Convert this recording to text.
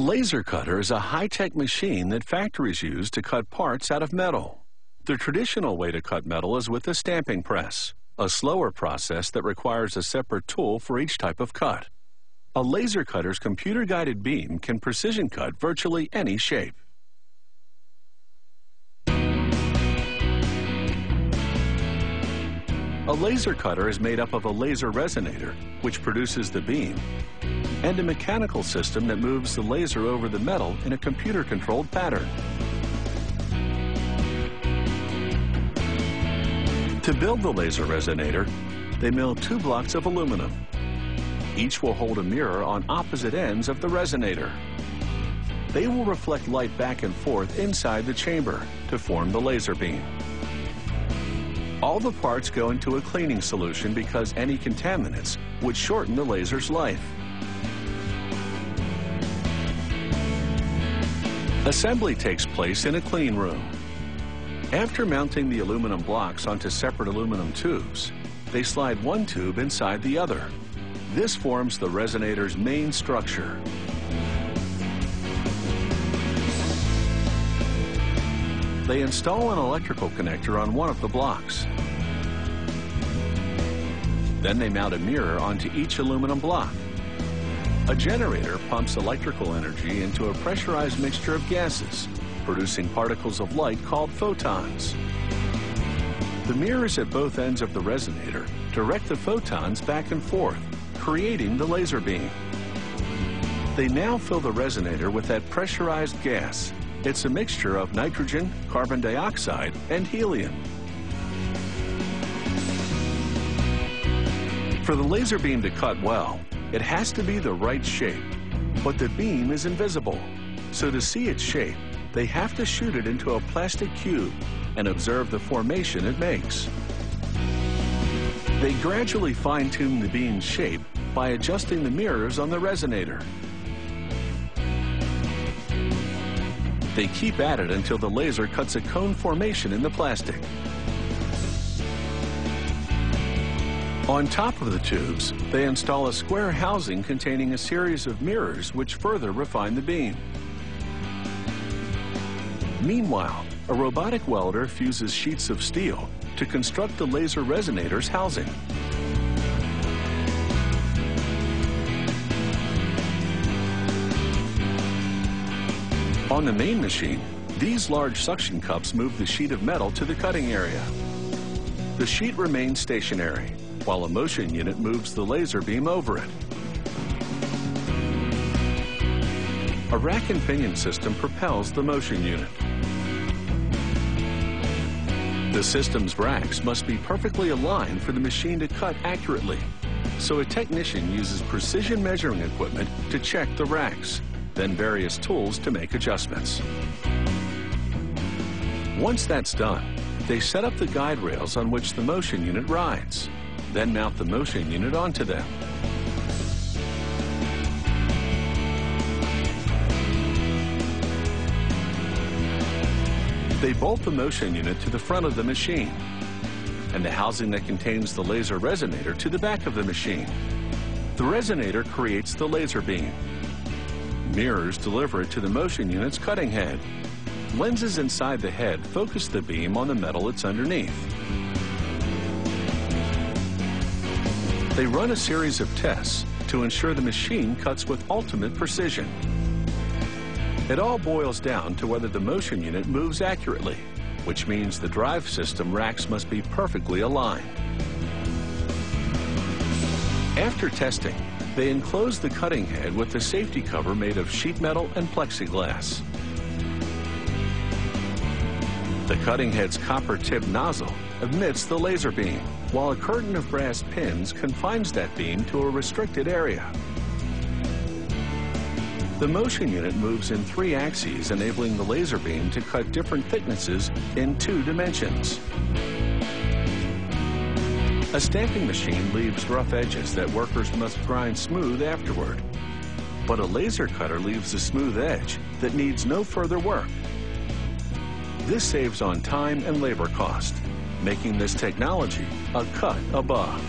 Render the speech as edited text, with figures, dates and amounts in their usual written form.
laser cutter is a high-tech machine that factories use to cut parts out of metal. The traditional way to cut metal is with a stamping press, a slower process that requires a separate tool for each type of cut. A laser cutter's computer-guided beam can precision cut virtually any shape. A laser cutter is made up of a laser resonator, which produces the beam, and a mechanical system that moves the laser over the metal in a computer-controlled pattern. To build the laser resonator, they mill 2 blocks of aluminum. Each will hold a mirror on opposite ends of the resonator. They will reflect light back and forth inside the chamber to form the laser beam. All the parts go into a cleaning solution because any contaminants would shorten the laser's life. Assembly takes place in a clean room. After mounting the aluminum blocks onto separate aluminum tubes, they slide one tube inside the other. This forms the resonator's main structure. They install an electrical connector on one of the blocks. Then they mount a mirror onto each aluminum block. A generator pumps electrical energy into a pressurized mixture of gases, producing particles of light called photons. The mirrors at both ends of the resonator direct the photons back and forth, creating the laser beam. They now fill the resonator with that pressurized gas. It's a mixture of nitrogen, carbon dioxide, and helium. For the laser beam to cut well, it has to be the right shape, but the beam is invisible. So to see its shape, they have to shoot it into a plastic cube and observe the formation it makes. They gradually fine-tune the beam's shape by adjusting the mirrors on the resonator. They keep at it until the laser cuts a cone formation in the plastic. On top of the tubes, they install a square housing containing a series of mirrors which further refine the beam. Meanwhile, a robotic welder fuses sheets of steel to construct the laser resonator's housing. On the main machine, these large suction cups move the sheet of metal to the cutting area. The sheet remains stationary, while a motion unit moves the laser beam over it. A rack and pinion system propels the motion unit. The system's racks must be perfectly aligned for the machine to cut accurately, so a technician uses precision measuring equipment to check the racks, then various tools to make adjustments. Once that's done, they set up the guide rails on which the motion unit rides, then mount the motion unit onto them. They bolt the motion unit to the front of the machine, and the housing that contains the laser resonator to the back of the machine. The resonator creates the laser beam. Mirrors deliver it to the motion unit's cutting head. Lenses inside the head focus the beam on the metal it's underneath. They run a series of tests to ensure the machine cuts with ultimate precision. It all boils down to whether the motion unit moves accurately, which means the drive system racks must be perfectly aligned. After testing, they enclose the cutting head with a safety cover made of sheet metal and plexiglass. The cutting head's copper-tipped nozzle emits the laser beam, while a curtain of brass pins confines that beam to a restricted area. The motion unit moves in 3 axes, enabling the laser beam to cut different thicknesses in 2 dimensions. A stamping machine leaves rough edges that workers must grind smooth afterward. But a laser cutter leaves a smooth edge that needs no further work. This saves on time and labor cost, making this technology a cut above.